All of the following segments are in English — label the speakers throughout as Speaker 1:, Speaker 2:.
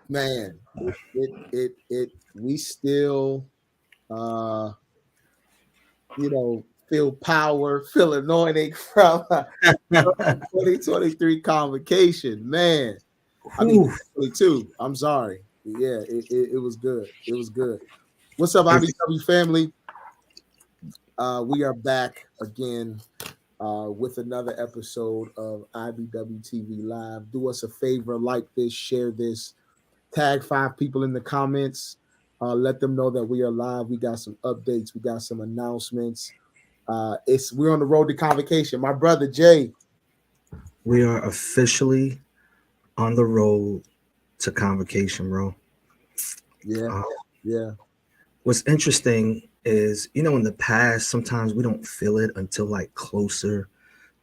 Speaker 1: Man, we still, uh, feel power, feel anointing from 2023 convocation. Man, I mean,
Speaker 2: Whew.
Speaker 1: 22. I'm sorry. Yeah, it was good. It was good. What's up,
Speaker 2: If
Speaker 1: IBW family? We are back again with another episode of IBW TV Live. Do us a favor, like this, share this, tag 5 people in the comments. Let them know that we are live. We got some updates. We got some announcements. We're on the road to convocation. My brother Jay.
Speaker 2: we are officially on the road to convocation, bro.
Speaker 1: Yeah,
Speaker 2: Uh,
Speaker 1: yeah,
Speaker 2: what's interesting is, in the past, sometimes we don't feel it until like closer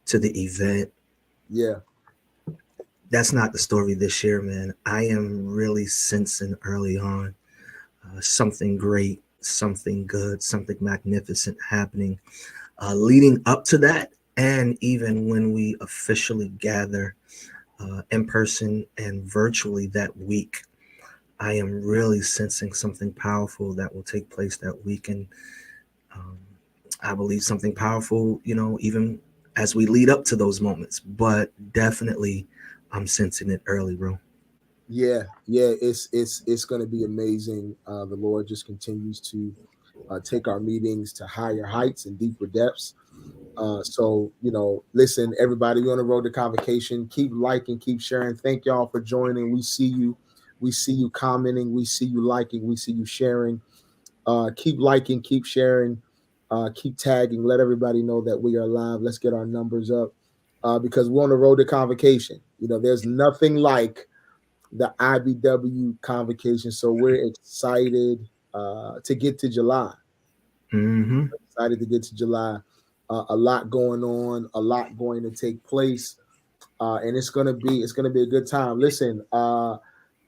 Speaker 2: to the event.
Speaker 1: yeah,
Speaker 2: That's not the story this year, man. I am really sensing early on something great, something good, something magnificent happening leading up to that. And even when we officially gather in person and virtually that week, I am really sensing something powerful that will take place that week. And um, I believe something powerful, even as we lead up to those moments. But definitely, I'm sensing it early, bro.
Speaker 1: yeah. It's going to be amazing. The Lord just continues to take our meetings to higher heights and deeper depths. So, listen, everybody, we're on the road to convocation. Keep liking, keep sharing. Thank y'all for joining. We see you. We see you commenting. We see you liking. We see you sharing. Keep liking, keep sharing, keep tagging. Let everybody know that we are live. Let's get our numbers up because we're on the road to convocation. There's nothing like the IBW convocation. So we're excited to get to July.
Speaker 2: Mm-hmm.
Speaker 1: Excited to get to July. A lot going on, a lot going to take place, and it's gonna be a good time. Listen,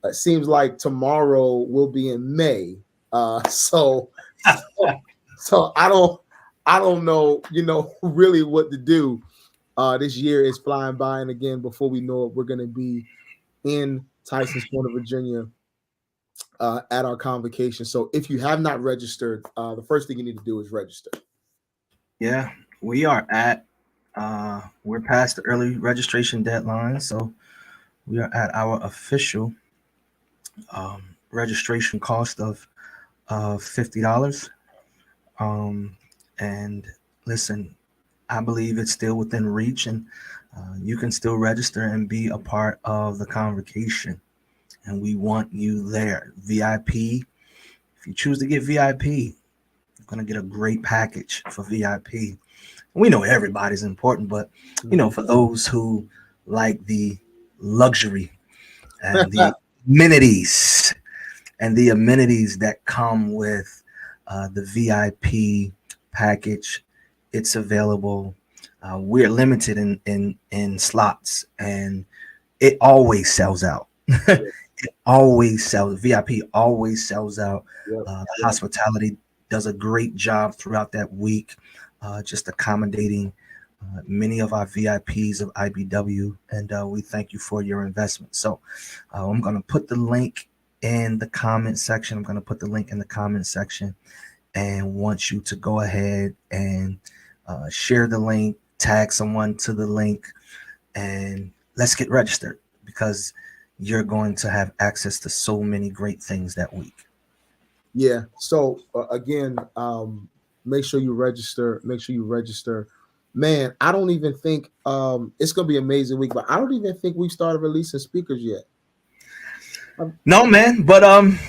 Speaker 1: it seems like tomorrow will be in May, so so I don't know, really what to do. This year is flying by, and again, before we know it, we're gonna be in Tyson's Corner, Virginia, at our convocation. So if you have not registered, the first thing you need to do is register.
Speaker 2: Yeah, we are we're past the early registration deadline. So we are at our official registration cost of $50. Um, and listen, I believe it's still within reach, and you can still register and be a part of the convocation. And we want you there. VIP. If you choose to get VIP, you're gonna get a great package for VIP. We know everybody's important, but for those who like the luxury and amenities the amenities that come with the VIP package, it's available. We're limited in slots, and it always sells out.
Speaker 1: Yeah,
Speaker 2: It always sells. VIP always sells out.
Speaker 1: yep,
Speaker 2: The
Speaker 1: yep.
Speaker 2: hospitality does a great job throughout that week, just accommodating many of our VIPs of IBW, and we thank you for your investment. So I'm going to put the link in the comment section. I'm going to put the link in the comment section and want you to go ahead and share the link, tag someone to the link, and let's get registered because you're going to have access to so many great things that week.
Speaker 1: Yeah. So again, make sure you register. Make sure you register. Man, I don't even think it's gonna be an amazing week, but I don't even think we've started releasing speakers yet. Um,
Speaker 2: No, man, but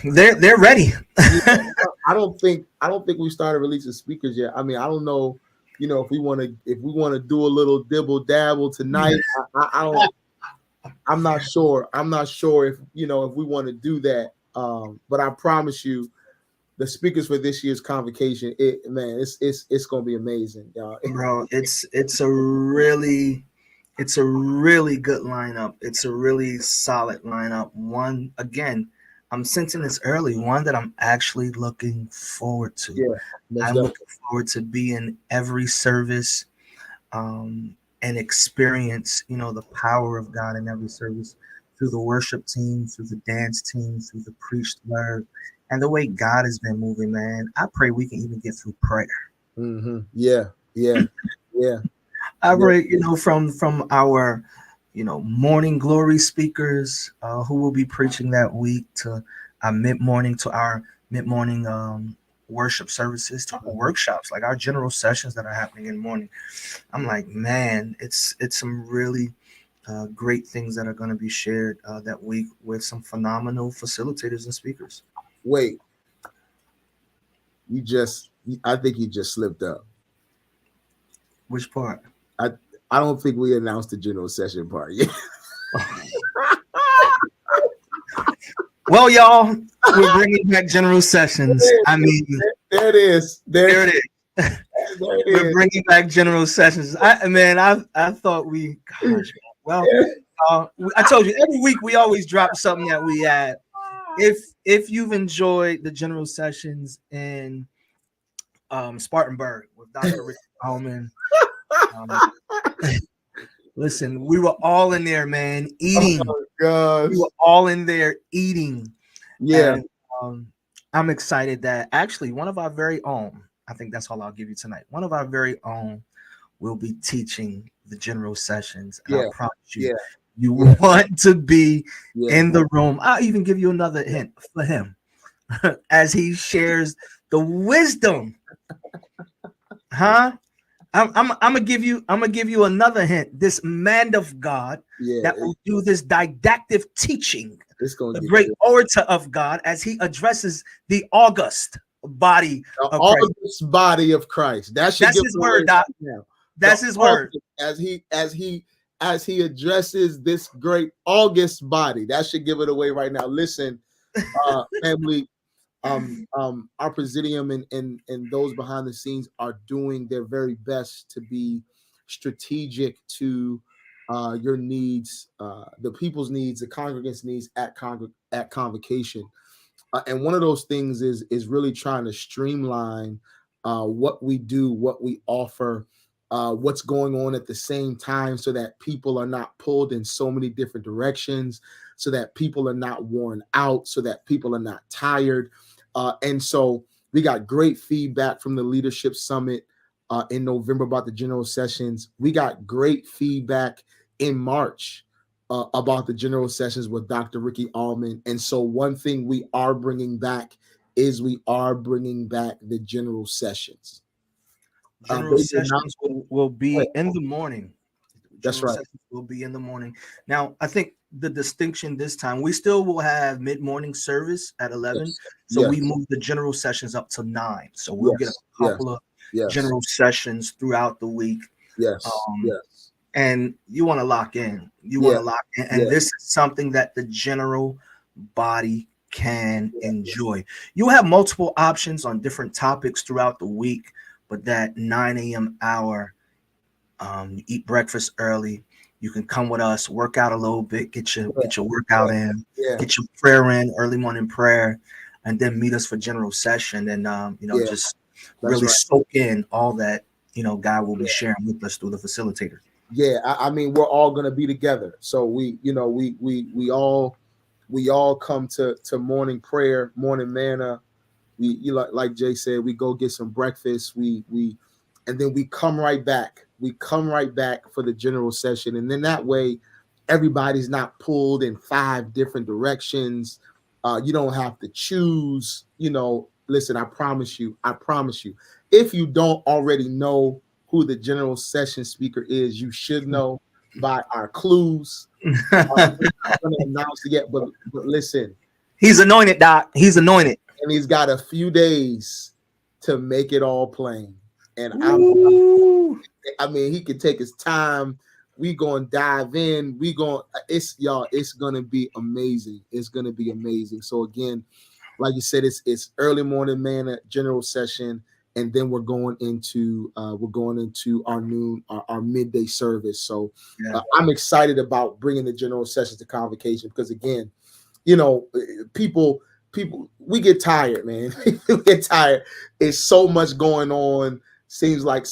Speaker 2: they're ready.
Speaker 1: yeah, I don't think we started releasing speakers yet. I mean, I don't know, if we want to do a little dibble dabble tonight. I don't. I'm not sure. I'm not sure if we want to do that. But I promise you, the speakers for this year's convocation, it's gonna be amazing, y'all.
Speaker 2: Bro, it's a really good lineup. It's a really solid lineup. One again, I'm sensing this early. One that I'm actually looking forward to.
Speaker 1: Yeah, most
Speaker 2: I'm
Speaker 1: definitely.
Speaker 2: looking forward to being every service and experience, the power of God in every service. through the worship team, through the dance team, through the preached word, and the way God has been moving, man. I pray we can even get through prayer.
Speaker 1: Yeah, yeah, yeah,
Speaker 2: I
Speaker 1: yeah.
Speaker 2: pray, from our, morning glory speakers who will be preaching that week to our mid morning worship services to our workshops, like our general sessions that are happening in the morning. I'm like, man, it's some really great things that are going to be shared that week with some phenomenal facilitators and speakers.
Speaker 1: Wait, I think you just slipped up.
Speaker 2: Which part?
Speaker 1: I I don't think we announced the general session part yet.
Speaker 2: Well, y'all, we're bringing back general sessions. I mean,
Speaker 1: there it is.
Speaker 2: there it is.
Speaker 1: There it
Speaker 2: We're
Speaker 1: is.
Speaker 2: bringing back general sessions. I thought well, I told you every week we always drop something that we add. If you've enjoyed the general sessions in Spartanburg with Dr. Rick Bauman, listen, we were all in there, man, eating.
Speaker 1: Oh gosh.
Speaker 2: We were all in there eating.
Speaker 1: Yeah.
Speaker 2: And, I'm excited that actually one of our very own, I think that's all I'll give you tonight. One of our very own will be teaching the general sessions. And I promise you, you want to be in the room. I'll even give you another hint for him as he shares the wisdom. Huh? I'm gonna give you another hint. This man of God that will do this didactic teaching, the great orator of God, as he addresses the august body of Christ.
Speaker 1: August body of Christ. That's
Speaker 2: his word, Doc. That's his word.
Speaker 1: As he addresses this great august body, that should give it away right now. Listen, family. Our presidium and those behind the scenes are doing their very best to be strategic to your needs, the people's needs, the congregants' needs at Convocation. And one of those things is really trying to streamline what we do, what we offer, what's going on at the same time, so that people are not pulled in so many different directions, so that people are not worn out, so that people are not tired. And so we got great feedback from the Leadership Summit in November about the general sessions. We got great feedback in March about the general sessions with Dr. Ricky Allman. And so one thing we are bringing back is we are bringing back the general sessions.
Speaker 2: General sessions will be in the morning.
Speaker 1: That's right.
Speaker 2: Will be in the morning. Now, I think the distinction this time, we still will have mid-morning service at 11. So we move the general sessions up to 9. So we'll get a couple of general sessions throughout the week. And you want to lock in. And this is something that the general body can enjoy. You have multiple options on different topics throughout the week, but that 9 a.m. hour, you eat breakfast early. You can come with us, work out a little bit, get your workout in, get your prayer in, early morning prayer, and then meet us for general session and just really soak in all that God will be sharing with us through the facilitator.
Speaker 1: Yeah, I mean, we're all gonna be together. So we all come to morning prayer, morning manna. Like Jay said, we go get some breakfast. And then we come right back. We come right back for the general session. And then that way, everybody's not pulled in 5 different directions. You don't have to choose. Listen, I promise you. If you don't already know who the general session speaker is, you should know by our clues. I'm not going to announce it yet, but listen.
Speaker 2: He's anointed, Doc. He's anointed.
Speaker 1: And he's got a few days to make it all plain. And I mean, he can take his time. We gonna dive in. It's gonna be amazing. It's gonna be amazing. So again, like you said, it's early morning manna general session, and then we're going into our midday service. So I'm excited about bringing the general sessions to Convocation because again, people we get tired, man. We get tired. It's so much going on. Seems like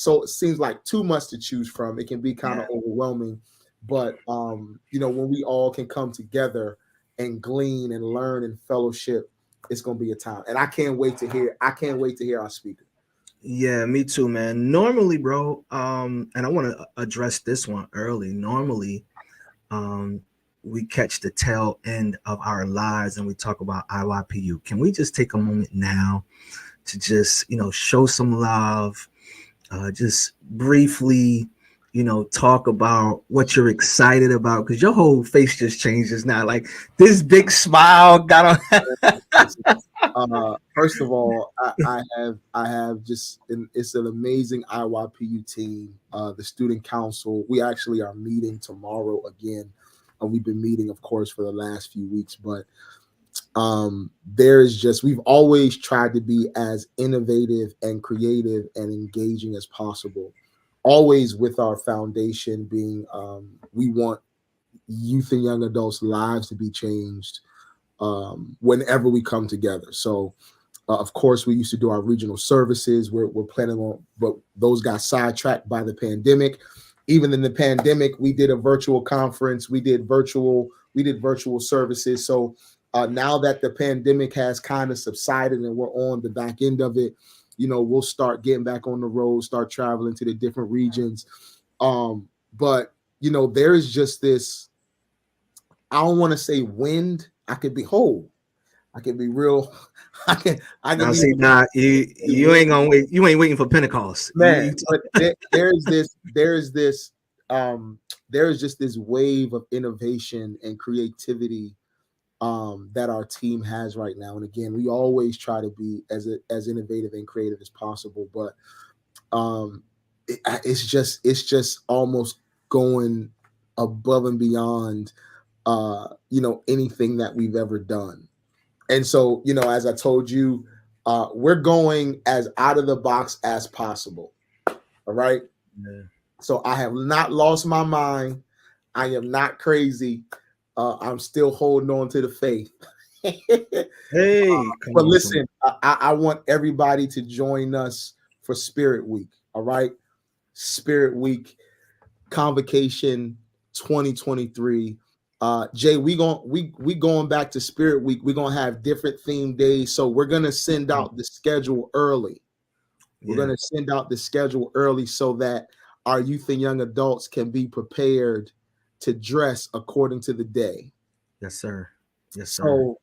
Speaker 1: too much to choose from. It can be kind of overwhelming, But you know, when we all can come together and glean and learn and fellowship, it's gonna be a time. And I can't wait to hear. I can't wait to hear our speaker.
Speaker 2: Yeah, me too, man. Normally, bro, and I want to address this one early. Normally, um, we catch the tail end of our lives and we talk about IYPU. Can we just take a moment now to just, show some love, just briefly, talk about what you're excited about? Because your whole face just changes now. Like this big smile got on.
Speaker 1: First of all, I have just it's an amazing IYPU team. The student council. We actually are meeting tomorrow again. We've been meeting, of course, for the last few weeks, but there's just we've always tried to be as innovative and creative and engaging as possible. Always with our foundation being, we want youth and young adults' lives to be changed whenever we come together. So, of course, we used to do our regional services. We're planning on, but those got sidetracked by the pandemic. Even in the pandemic, we did a virtual conference. We did virtual services. So now that the pandemic has kind of subsided and we're on the back end of it, we'll start getting back on the road, start traveling to the different regions. But there is just this. I don't want to say wind. I could be whole. I can be real. I can
Speaker 2: Now,
Speaker 1: be.
Speaker 2: see, nah, you ain't gonna wait. You ain't waiting for Pentecost,
Speaker 1: Man. But there's just this wave of innovation and creativity that our team has right now. And again, we always try to be as innovative and creative as possible. But it's just almost going above and beyond anything that we've ever done. And so, as I told you, we're going as out of the box as possible. All right.
Speaker 2: Yeah.
Speaker 1: So I have not lost my mind. I am not crazy. I'm still holding on to the faith.
Speaker 2: Hey,
Speaker 1: but listen, I want everybody to join us for Spirit Week. All right. Spirit Week, Convocation 2023. Jay, we going back to Spirit Week. We're gonna have different theme days, so we're gonna send out the schedule early. We're gonna send out the schedule early so that our youth and young adults can be prepared to dress according to the day.
Speaker 2: Yes, sir. Yes, sir.
Speaker 1: So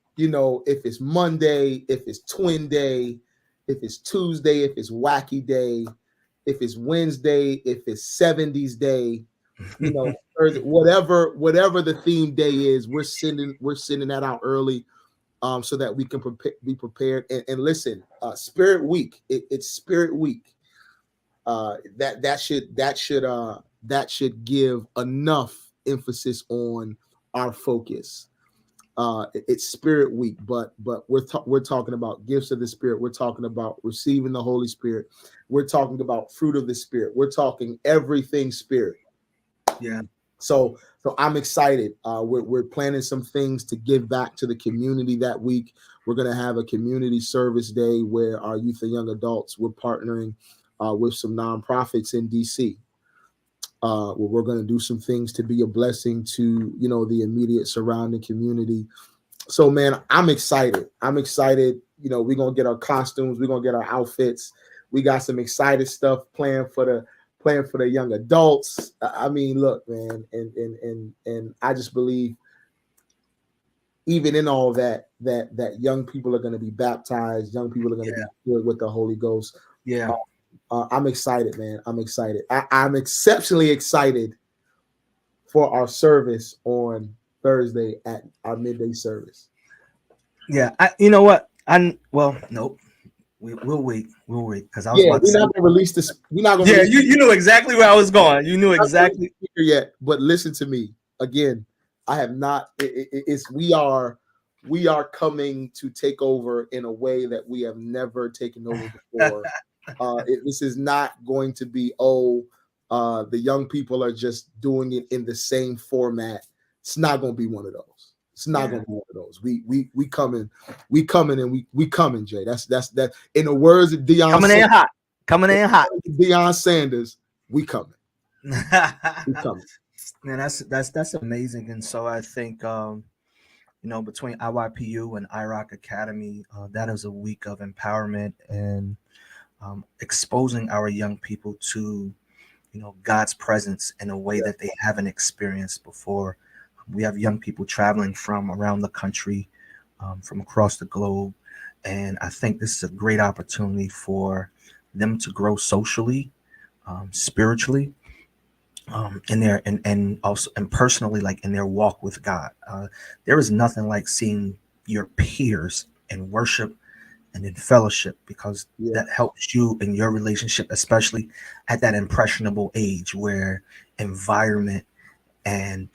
Speaker 1: if it's Monday, if it's Twin Day, if it's Tuesday, if it's Wacky Day, if it's Wednesday, if it's 70s Day. Thursday, whatever the theme day is, we're sending that out early, so that we can be prepared. And listen, Spirit Week, it's Spirit Week. That should give enough emphasis on our focus. It's Spirit Week, but we're talking about gifts of the Spirit. We're talking about receiving the Holy Spirit. We're talking about fruit of the Spirit. We're talking everything Spirit.
Speaker 2: Yeah.
Speaker 1: So I'm excited. We're planning some things to give back to the community that week. We're going to have a community service day where our youth and young adults, we're partnering with some nonprofits in DC. Where we're going to do some things to be a blessing to, the immediate surrounding community. So, man, I'm excited. We're going to get our costumes. We're going to get our outfits. We got some excited stuff planned for the young adults. I mean, look, man, and I just believe even in all that young people are going to be baptized, young people are going to be filled with the Holy Ghost.
Speaker 2: Yeah.
Speaker 1: I'm excited, man. I'm excited. I'm exceptionally excited for our service on Thursday at our midday service.
Speaker 2: Yeah. You know what? Nope. We'll wait. We'll wait because I was about to say.
Speaker 1: We're not gonna release this. We're not gonna.
Speaker 2: Yeah, you knew exactly where I was going. You knew exactly
Speaker 1: yet. But listen to me again. I have not. We are coming to take over in a way that we have never taken over before. This is not going to be the young people are just doing it in the same format. It's not going to be one of those. It's not going to be one of those. We coming and we coming, Jay. That's that. In the words of Deion,
Speaker 2: coming in hot.
Speaker 1: Deion Sanders, we coming. We coming.
Speaker 2: Man, that's amazing. And so I think between IYPU and IROC Academy, that is a week of empowerment and exposing our young people to God's presence in a way
Speaker 1: Yeah,
Speaker 2: that they haven't experienced before. We have young people traveling from around the country, from across the globe, and I think this is a great opportunity for them to grow socially, spiritually, in their and also and personally, like in their walk with God. There is nothing like seeing your peers in worship and in fellowship, because
Speaker 1: yeah,
Speaker 2: that helps you in your relationship, especially at that impressionable age where environment and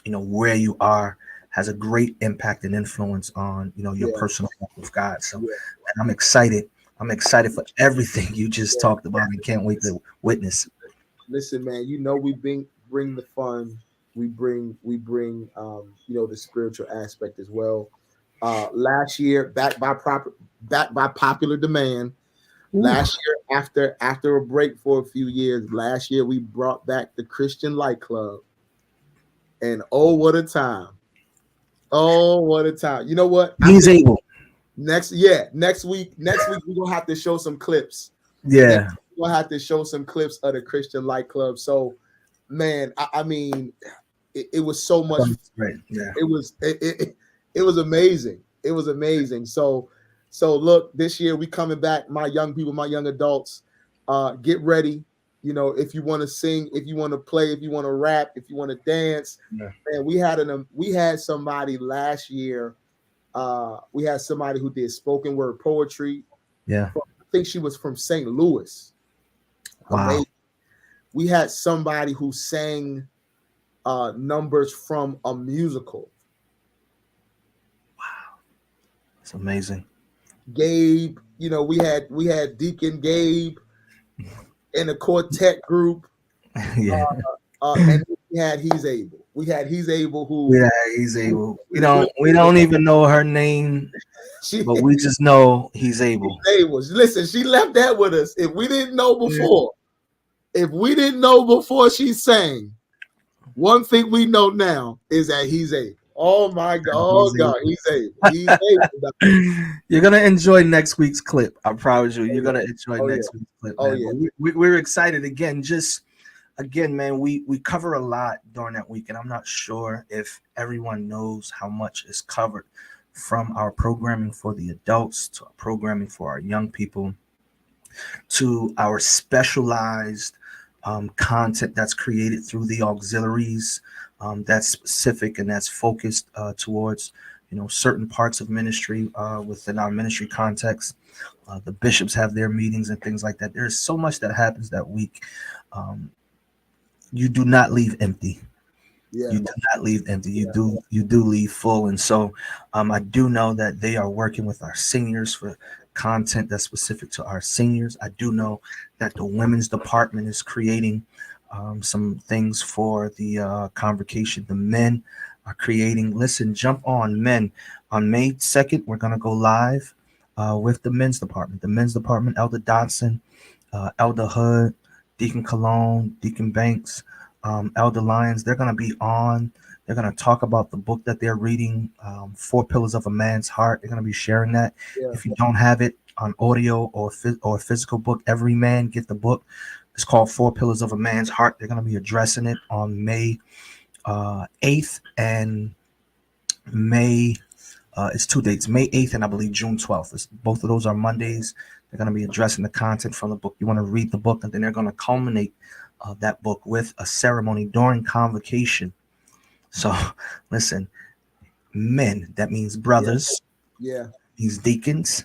Speaker 2: where you are has a great impact and influence on your
Speaker 1: yeah,
Speaker 2: personal walk with God. So,
Speaker 1: yeah,
Speaker 2: and I'm excited. I'm excited for everything you just
Speaker 1: yeah.
Speaker 2: talked about and can't wait to witness.
Speaker 1: Listen, man, we bring the fun, we bring the spiritual aspect as well. Last year, back by popular demand,
Speaker 2: Ooh,
Speaker 1: last year after a break for a few years, last year we brought back the Christian Light Club, and oh what a time! Oh what a time! You know what? I
Speaker 2: he's
Speaker 1: think
Speaker 2: able.
Speaker 1: next week we're gonna have to show some clips. Next
Speaker 2: Yeah,
Speaker 1: we're gonna have to show some clips of the Christian Light Club. So, man, I mean, it was so much.
Speaker 2: right. Yeah,
Speaker 1: It was amazing. It was amazing. So look, this year we coming back. My young people, my young adults, get ready. If you want to sing, if you want to play, if you want to rap, if you want to dance,
Speaker 2: yeah,
Speaker 1: man, we had somebody last year. We had somebody who did spoken word poetry.
Speaker 2: yeah.
Speaker 1: I think she was from St. Louis.
Speaker 2: Wow,
Speaker 1: Amazing. We had somebody who sang numbers from a musical.
Speaker 2: it's amazing.
Speaker 1: Gabe, we had Deacon Gabe in a quartet group,
Speaker 2: Yeah,
Speaker 1: and we had He's Able. We had He's Able
Speaker 2: yeah. He's able. We
Speaker 1: who
Speaker 2: don't. We don't even know her name,
Speaker 1: she
Speaker 2: but we just know he's able.
Speaker 1: able. Listen, she left that with us.
Speaker 2: Yeah.
Speaker 1: If we didn't know before she sang, one thing we know now is that He's able. Oh my God! Oh
Speaker 2: He's
Speaker 1: God,
Speaker 2: able.
Speaker 1: He's able. He's able.
Speaker 2: You're gonna enjoy next week's clip. I promise you.
Speaker 1: Oh
Speaker 2: You're
Speaker 1: yeah.
Speaker 2: gonna enjoy
Speaker 1: Oh yeah.
Speaker 2: next week's clip,
Speaker 1: Oh
Speaker 2: man.
Speaker 1: yeah.
Speaker 2: But we're excited again. Just again, man. We cover a lot during that week, and I'm not sure if everyone knows how much is covered, from our programming for the adults to our programming for our young people to our specialized content that's created through the auxiliaries, that's specific and that's focused towards certain parts of ministry within our ministry context. The bishops have their meetings and things like that. There's so much that happens that week. um, you do not leave empty.
Speaker 1: Yeah.
Speaker 2: You do not leave empty. You
Speaker 1: Yeah.
Speaker 2: do leave full. And so I do know that they are working with our seniors for content that's specific to our seniors. I do know that the women's department is creating some things for the convocation. The men are creating. Listen, jump on, men. On May 2nd, we're going to go live with the men's department. The men's department, Elder Dotson, Elder Hood, Deacon Cologne, Deacon Banks, Elder Lyons. They're going to be on. They're going to talk about the book that they're reading, Four Pillars of a Man's Heart. They're going to be sharing that.
Speaker 1: Yeah.
Speaker 2: If you don't have it on audio or physical book, every man get the book. It's called Four Pillars of a Man's Heart. They're going to be addressing it on May 8th and May. It's 2 dates, May 8th and I believe June 12th. Both of those are Mondays. They're going to be addressing the content from the book. You want to read the book, and then they're going to culminate that book with a ceremony during convocation. So, listen, men, that means
Speaker 1: Yeah.
Speaker 2: brothers,
Speaker 1: Yeah.
Speaker 2: means deacons,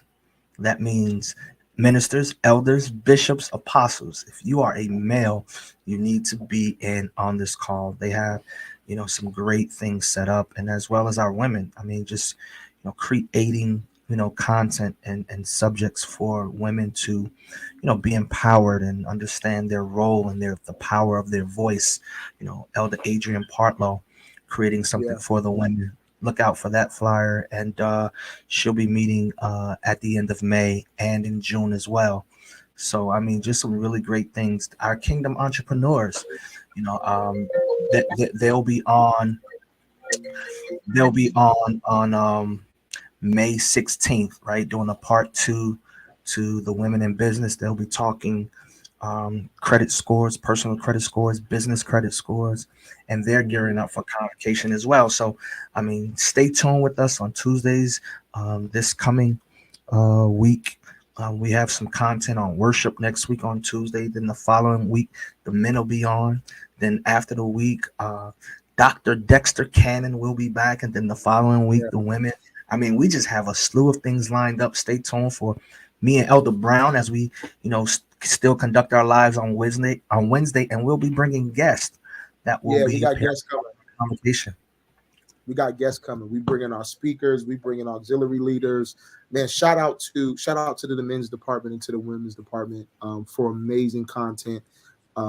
Speaker 2: that means ministers, elders, bishops, apostles. If you are a male, you need to be in on this call. They have, some great things set up, and as well as our women. I mean, just creating content and subjects for women to be empowered and understand their role and the power of their voice. Elder Adrian Partlow creating something
Speaker 1: Yeah.
Speaker 2: for the women. Look out for that flyer, and she'll be meeting at the end of May and in June as well. So I mean, just some really great things. Our kingdom entrepreneurs, You know, they'll be on. They'll be on May 16th, right? Doing a part two to the women in business. They'll be talking credit scores, personal credit scores, business credit scores, and they're gearing up for convocation as well. So, I mean, stay tuned with us on Tuesdays this coming week. We have some content on worship next week on Tuesday. Then the following week, the men will be on. Then after the week, Dr. Dexter Cannon will be back. And then the following week,
Speaker 1: Yeah.
Speaker 2: the women. I mean, we just have a slew of things lined up. Stay tuned for me and Elder Brown as we, still conduct our lives on Wednesday, and we'll be bringing guests that will
Speaker 1: Yeah, we
Speaker 2: be
Speaker 1: got
Speaker 2: paired
Speaker 1: guests coming.
Speaker 2: conversation.
Speaker 1: We got guests coming. We bring in our speakers. We bring in auxiliary leaders. Man, shout out to the men's department and to the women's department for amazing content,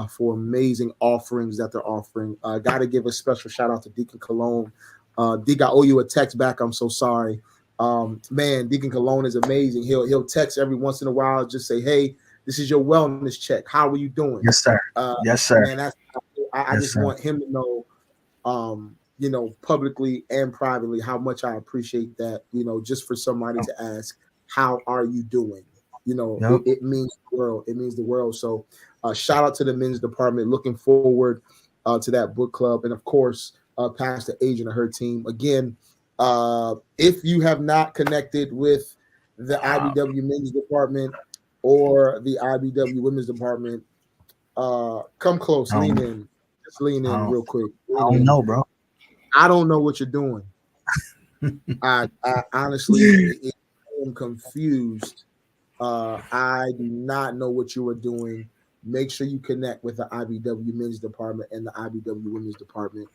Speaker 1: for amazing offerings that they're offering. Got to give a special shout out to Deacon Cologne. Deacon, I owe you a text back. I'm so sorry. Man, Deacon Cologne is amazing. He'll text every once in a while, just say, "Hey, this is your wellness check. How are you doing?"
Speaker 2: Yes, sir. Yes, sir.
Speaker 1: Man, I
Speaker 2: Yes,
Speaker 1: just
Speaker 2: sir.
Speaker 1: want him to know publicly and privately, how much I appreciate that, just for somebody to ask, how are you doing?
Speaker 2: Yep.
Speaker 1: It means the world. It means the world. So shout out to the men's department. Looking forward to that book club. And of course, Pastor Agent and her team. Again, if you have not connected with the IBW men's department or the IBW women's department, come close, lean
Speaker 2: Um,
Speaker 1: in. Just lean
Speaker 2: I
Speaker 1: in
Speaker 2: don't,
Speaker 1: real quick.
Speaker 2: I
Speaker 1: Lean
Speaker 2: don't
Speaker 1: in.
Speaker 2: know, bro.
Speaker 1: I don't know what you're doing. I honestly am confused. I do not know what you are doing. Make sure you connect with the IBW men's department and the IBW women's department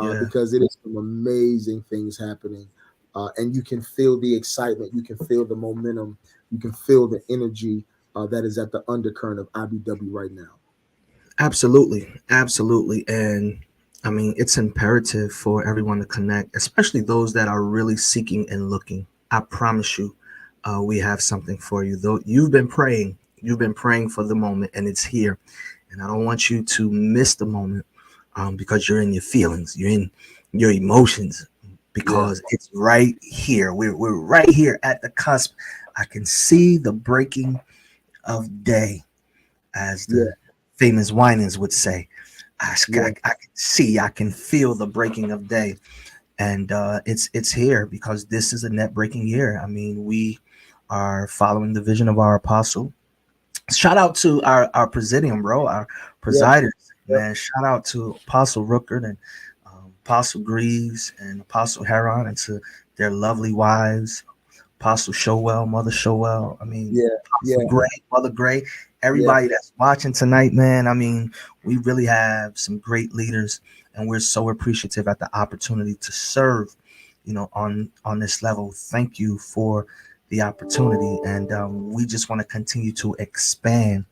Speaker 2: Yeah,
Speaker 1: because it is some amazing things happening. And you can feel the excitement. You can feel the momentum. You can feel the energy that is at the undercurrent of IBW right now.
Speaker 2: absolutely. Absolutely. And I mean, it's imperative for everyone to connect, especially those that are really seeking and looking. I promise you, we have something for you. Though you've been praying for the moment, and it's here. And I don't want you to miss the moment because you're in your feelings, you're in your emotions,
Speaker 1: Yeah,
Speaker 2: because it's right here. We're right here at the cusp. I can see the breaking of day, as
Speaker 1: yeah,
Speaker 2: the famous Winans would say.
Speaker 1: yeah,
Speaker 2: I can see, I can feel the breaking of day, and it's here because this is a net breaking year. I mean, we are following the vision of our apostle. Shout out to our presidium, bro, our
Speaker 1: yeah,
Speaker 2: presiders,
Speaker 1: yeah,
Speaker 2: man. Shout out to Apostle Rookert and Apostle Greaves and Apostle Heron, and to their lovely wives, Apostle Showell, Mother Showell. I mean,
Speaker 1: yeah,
Speaker 2: Apostle
Speaker 1: yeah,
Speaker 2: Gray, Mother Gray,
Speaker 1: yeah.
Speaker 2: everybody that's watching tonight, man. I mean, we really have some great leaders, and we're so appreciative at the opportunity to serve, on this level. Thank you for the opportunity, and we just want to continue to expand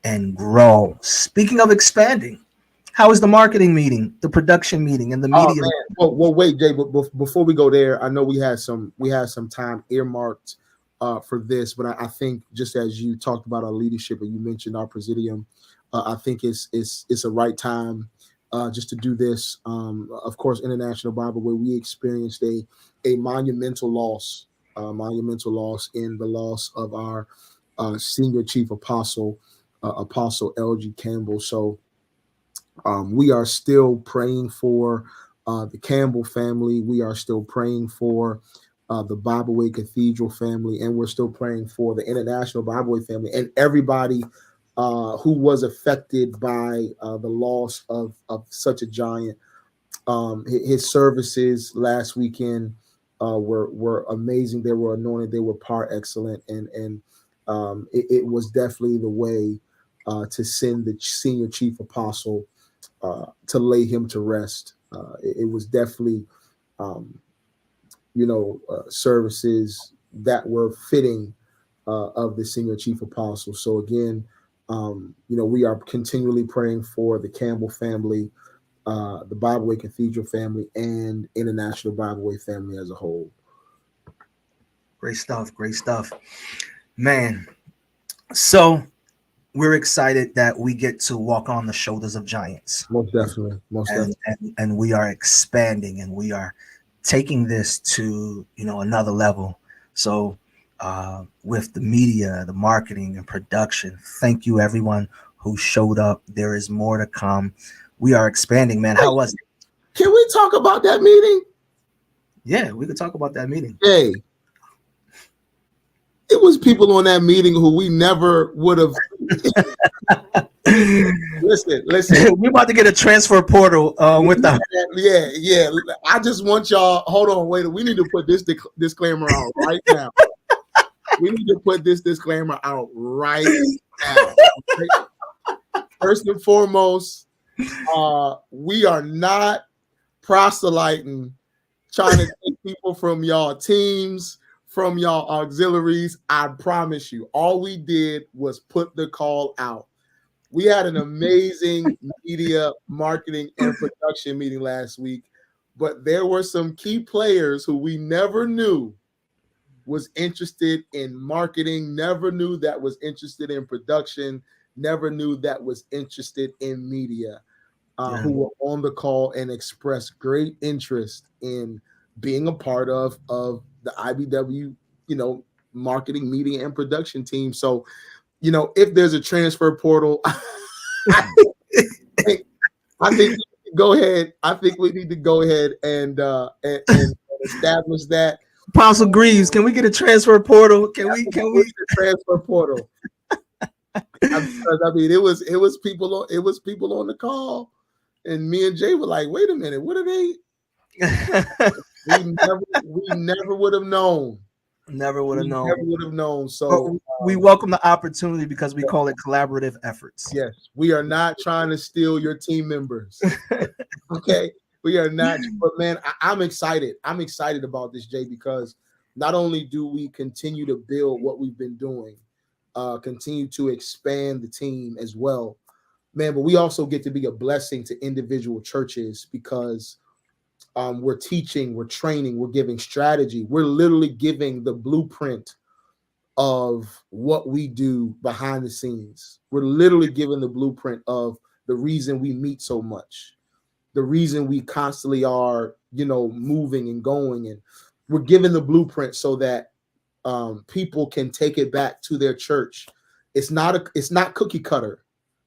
Speaker 2: and grow. Speaking of expanding, how is the marketing meeting, the production meeting, and the
Speaker 1: Oh
Speaker 2: media?
Speaker 1: man. Well, wait, Jay. But before we go there, I know we had some time earmarked for this, but I think just as you talked about our leadership and you mentioned our presidium, I think it's a right time just to do this. Of course, International Bible, where we experienced a monumental loss in the loss of our senior chief apostle, Apostle L.G. Campbell. So we are still praying for the Campbell family. We are still praying for the Bible Way Cathedral family, and we're still praying for the International Bible Way family and everybody who was affected by the loss of such a giant. His services last weekend were amazing. They were anointed. They were par excellent, and it was definitely the way to send the senior chief apostle to lay him to rest. It was definitely, um, services that were fitting of the senior chief apostle. So again, we are continually praying for the Campbell family, the Bible Way Cathedral family, and International Bible Way family as a whole.
Speaker 2: Great stuff, man. So we're excited that we get to walk on the shoulders of giants.
Speaker 1: Most definitely.
Speaker 2: And we are expanding, and we are taking this to another level. So with the media, the marketing and production, thank you everyone who showed up. There is more to come. We are expanding, man. How was it?
Speaker 1: Can we talk about that meeting?
Speaker 2: Yeah, we could talk about that meeting.
Speaker 1: Hey, it was people on that meeting who we never would have. Listen.
Speaker 2: We're about to get a transfer portal with the.
Speaker 1: Yeah. I just want y'all. Hold on, wait. We need to put this disclaimer out right now. We need to put this disclaimer out right now. First and foremost, we are not proselyting, trying to take people from y'all teams, from y'all auxiliaries. I promise you, all we did was put the call out. We had an amazing media, marketing, and production meeting last week, but there were some key players who we never knew was interested in marketing, never knew that was interested in production, never knew that was interested in media, who were on the call and expressed great interest in being a part of the IBW, marketing, media, and production team. So, if there's a transfer portal, I think we need to go ahead. I think we need to go ahead and establish that.
Speaker 2: Apostle Greaves, can we get a transfer portal? Can we
Speaker 1: the transfer portal? I mean, it was people on the call, and me and Jay were like, "Wait a minute, what are they?" we never would have known.
Speaker 2: Never would have known.
Speaker 1: So
Speaker 2: we welcome the opportunity because we call it collaborative efforts.
Speaker 1: Yes, we are not trying to steal your team members. Okay, we are not. But man, I'm excited. I'm excited about this, Jay, because not only do we continue to build what we've been doing, continue to expand the team as well, man, but we also get to be a blessing to individual churches because we're teaching, we're training, we're giving strategy. We're literally giving the blueprint of what we do behind the scenes. We're literally giving the blueprint of the reason we meet so much, the reason we constantly are, moving and going, and we're giving the blueprint so that people can take it back to their church. It's not cookie cutter.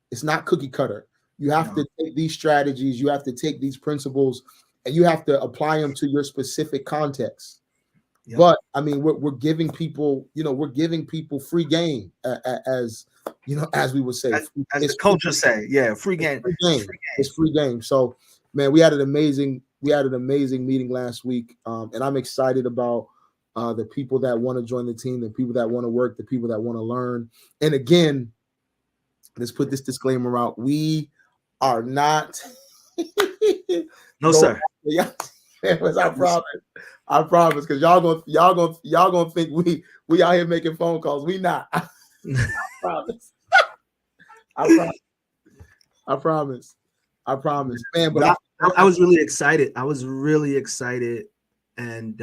Speaker 1: It's not cookie cutter. You have to take these strategies, you have to take these principles, and you have to apply them to your specific context. Yep. But I mean, we're giving people, free game, as we would say,
Speaker 2: as the culture say, free game.
Speaker 1: It's free game. So, man, we had an amazing meeting last week, and I'm excited about the people that want to join the team, the people that want to work, the people that want to learn. And again, let's put this disclaimer out: we are not.
Speaker 2: No, sir.
Speaker 1: That was our promise. I promise, because y'all gonna think we out here making phone calls. We not. I promise. I promise. Man, but
Speaker 2: I was really excited. And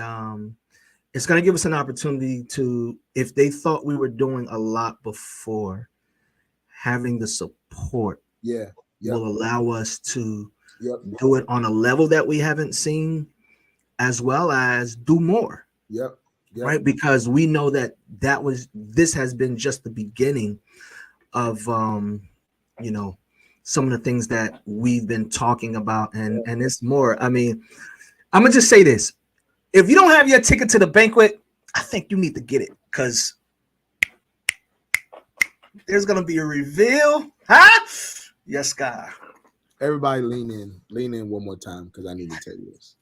Speaker 2: it's gonna give us an opportunity to, if they thought we were doing a lot before, having the support will allow us to do it on a level that we haven't seen, as well as do more. Right, because we know this has been just the beginning of some of the things that we've been talking about, and it's more. I mean, I'm gonna just say this: if you don't have your ticket to the banquet, I think you need to get it, because there's gonna be a reveal. Yes, God.
Speaker 1: Everybody lean in one more time, because I need to tell you this.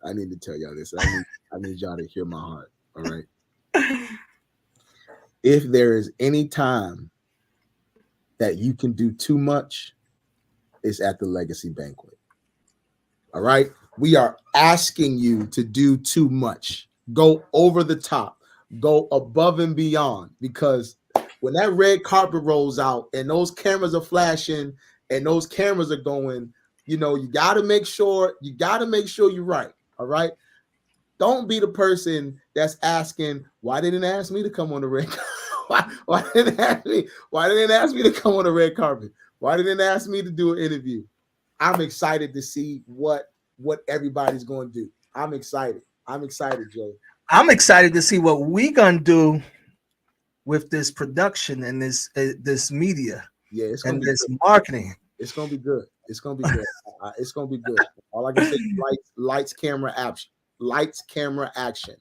Speaker 1: I need to tell y'all this. I need y'all to hear my heart. All right. If there is any time that you can do too much, it's at the Legacy Banquet. All right. We are asking you to do too much. Go over the top. Go above and beyond, because when that red carpet rolls out and those cameras are flashing and those cameras are going, you got to make sure you're right. All right. Don't be the person that's asking, why didn't ask me to come on the red carpet? Why didn't ask me? Why didn't ask me to come on the red carpet? Why didn't ask me to do an interview? I'm excited to see what everybody's going to do. I'm excited. I'm excited, Joe.
Speaker 2: I'm excited to see what we gonna do with this production and this media.
Speaker 1: Yeah, it's gonna
Speaker 2: and
Speaker 1: be
Speaker 2: this
Speaker 1: good.
Speaker 2: marketing.
Speaker 1: It's gonna be good. It's gonna be good. It's gonna be good. All I can say is lights, camera, action. Lights, camera, action.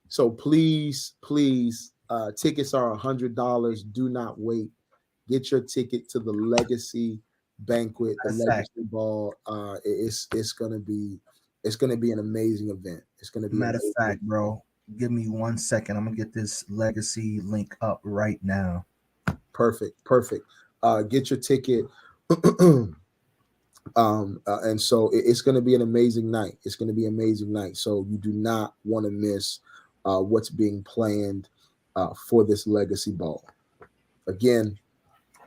Speaker 1: So please, tickets are $100. Do not wait. Get your ticket to the Legacy Banquet, the Legacy Ball. It's gonna be an amazing event. It's gonna be
Speaker 2: Matter of fact, bro. Give me 1 second. I'm gonna get this Legacy link up right now.
Speaker 1: Perfect. Get your ticket. And so it's going to be an amazing night. It's going to be an amazing night. So you do not want to miss what's being planned for this Legacy Ball. Again,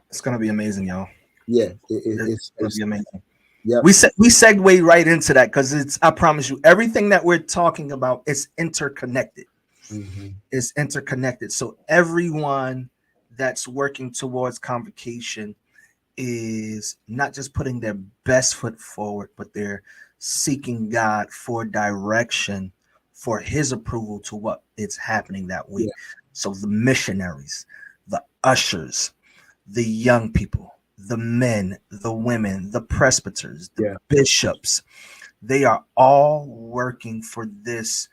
Speaker 2: it's going to be amazing, y'all.
Speaker 1: Yeah,
Speaker 2: it's going to be amazing.
Speaker 1: Yeah,
Speaker 2: we segue right into that because I promise you, everything that we're talking about is interconnected.
Speaker 1: Mm-hmm.
Speaker 2: It's interconnected. So everyone that's working towards Convocation is not just putting their best foot forward, but they're seeking God for direction, for his approval to what is happening that week. Yeah. So the missionaries, the ushers, the young people, the men, the women, the presbyters, the bishops, they are all working for this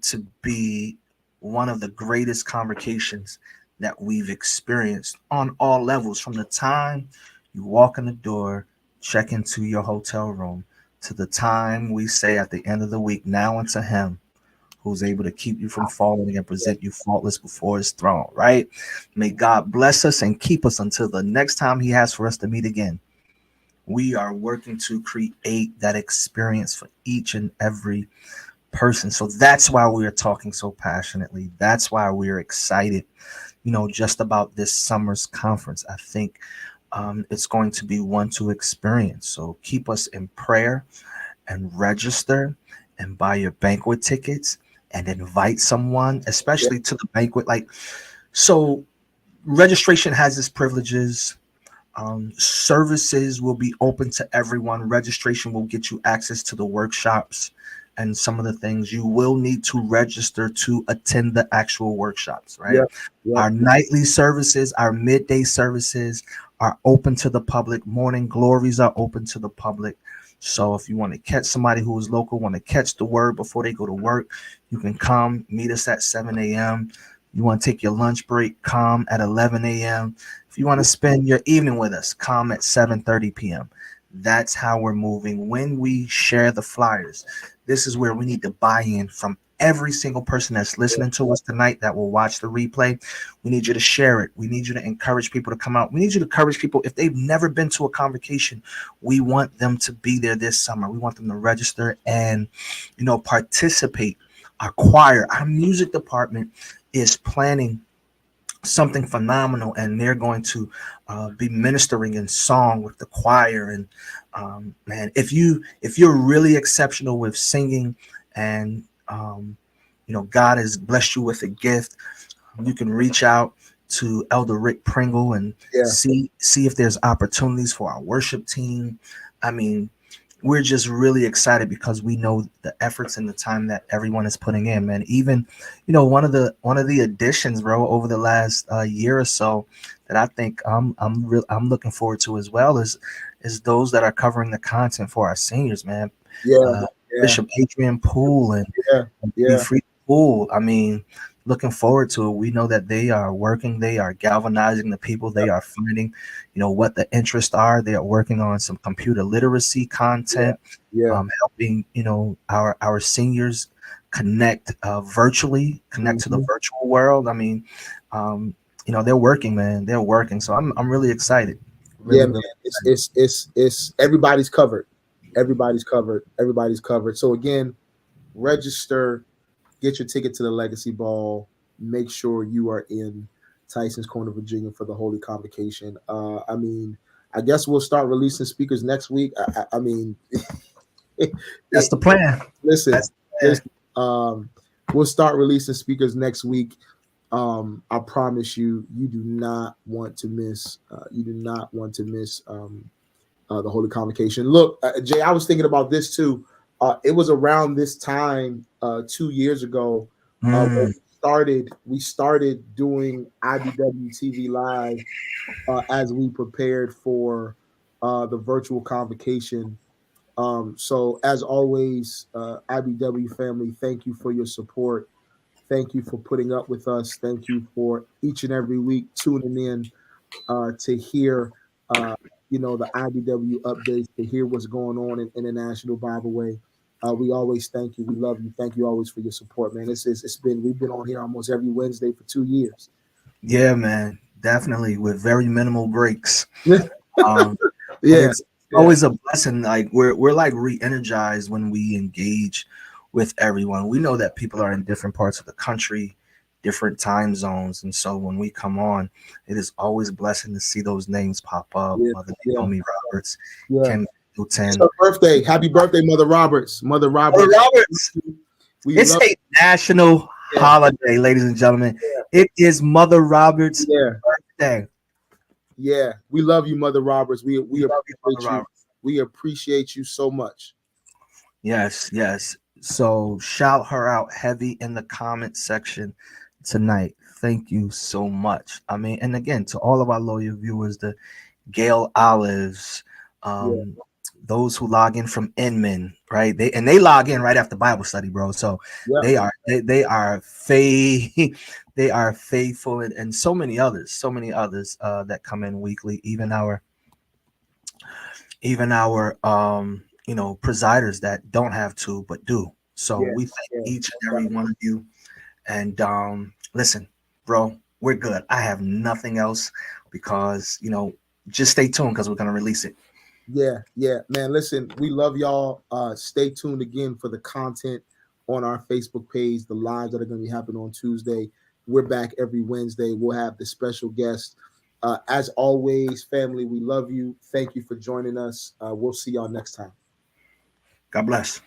Speaker 2: to be one of the greatest convocations that we've experienced on all levels, from the time you walk in the door, check into your hotel room, to the time we say at the end of the week, now unto him who's able to keep you from falling and present you faultless before his throne, right? May God bless us and keep us until the next time he has for us to meet again. We are working to create that experience for each and every person. So that's why we are talking so passionately. That's why we are excited, just about this summer's conference. I think it's going to be one to experience. So keep us in prayer and register and buy your banquet tickets and invite someone, especially to the banquet. So registration has its privileges. Services will be open to everyone. Registration will get you access to the workshops and some of the things. You will need to register to attend the actual workshops, right? Our nightly services, our midday services are open to the public. Morning glories are open to the public. So if you want to catch somebody who is local, want to catch the word before they go to work, you can come meet us at 7 a.m. You want to take your lunch break, come at 11 a.m. If you want to spend your evening with us, come at 7:30 p.m. That's how we're moving. When we share the flyers, this is where we need to buy in from every single person that's listening to us tonight that will watch the replay. We need you to share it. We need you to encourage people to come out. We need you to encourage people. If they've never been to a convocation, we want them to be there this summer. We want them to register and, participate. Our choir, our music department is planning something phenomenal, and they're going to be ministering in song with the choir. And man, if you're really exceptional with singing, and God has blessed you with a gift, you can reach out to Elder Rick Pringle and see if there's opportunities for our worship team. I mean, we're just really excited because we know the efforts and the time that everyone is putting in, man. Even, one of the additions, bro, over the last year or so that I think I'm looking forward to as well is those that are covering the content for our seniors, man. Bishop Adrian Poole and Free Poole. I mean, looking forward to it. We know that they are working, they are galvanizing the people, they are finding, what the interests are. They are working on some computer literacy content, helping, our seniors connect virtually, connect to the virtual world. I mean, they're working, man. They're working. So I'm really excited.
Speaker 1: Really, man. It's everybody's covered. Everybody's covered. So again, register, get your ticket to the Legacy Ball. Make sure you are in Tyson's Corner, Virginia for the Holy Convocation. I mean, I guess we'll start releasing speakers next week. I mean,
Speaker 2: that's the plan.
Speaker 1: Listen, we'll start releasing speakers next week. I promise you, you do not want to miss. You do not want to miss the Holy Convocation. Look, Jay, I was thinking about this too. It was around this time 2 years ago. When
Speaker 2: Mm.
Speaker 1: we started doing IBW TV live as we prepared for the virtual convocation. So as always, IBW family, thank you for your support. Thank you for putting up with us. Thank you for each and every week tuning in to hear, uh, the IBW updates, to hear what's going on in International Bible Way. We always thank you. We love you. Thank you always for your support, man. It's been we've been on here almost every Wednesday for 2 years.
Speaker 2: Yeah, man, definitely with very minimal breaks. Um, and
Speaker 1: Yeah,
Speaker 2: it's
Speaker 1: yeah,
Speaker 2: always a blessing. Like we're like re-energized when we engage with everyone. We know that people are in different parts of the country, different time zones, and so when we come on, it is always a blessing to see those names pop up.
Speaker 1: yeah,
Speaker 2: Mother
Speaker 1: yeah,
Speaker 2: Naomi Roberts,
Speaker 1: yeah.
Speaker 2: Ken
Speaker 1: It's
Speaker 2: Middleton,
Speaker 1: her birthday. Happy birthday, Mother Roberts. Mother
Speaker 2: Mother
Speaker 1: Roberts,
Speaker 2: Roberts.
Speaker 1: we
Speaker 2: It's
Speaker 1: love
Speaker 2: a national
Speaker 1: you.
Speaker 2: holiday, ladies and gentlemen. It is Mother Roberts'
Speaker 1: Yeah,
Speaker 2: birthday.
Speaker 1: yeah. We love you, Mother Roberts.
Speaker 2: We
Speaker 1: We
Speaker 2: love you, Mother
Speaker 1: appreciate you.
Speaker 2: Roberts.
Speaker 1: We appreciate you so much.
Speaker 2: Yes, yes. So shout her out heavy in the comment section tonight. Thank you so much. I mean, and again, to all of our loyal viewers, the Gail Olives,
Speaker 1: Yeah,
Speaker 2: um, those who log in from Inman, right? They log in right after Bible study, bro. So
Speaker 1: yeah,
Speaker 2: they are faithful, and so many others that come in weekly, even our presiders that don't have to but do. So
Speaker 1: yeah,
Speaker 2: we thank
Speaker 1: yeah.
Speaker 2: each
Speaker 1: That's
Speaker 2: and every
Speaker 1: right.
Speaker 2: one of you. And listen, bro, we're good. I have nothing else because just stay tuned because we're gonna release it.
Speaker 1: Yeah, yeah, man. Listen, we love y'all. Stay tuned again for the content on our Facebook page, the lives that are going to be happening on Tuesday. We're back every Wednesday. We'll have the special guest. As always, family, we love you. Thank you for joining us. We'll see y'all next time.
Speaker 2: God bless.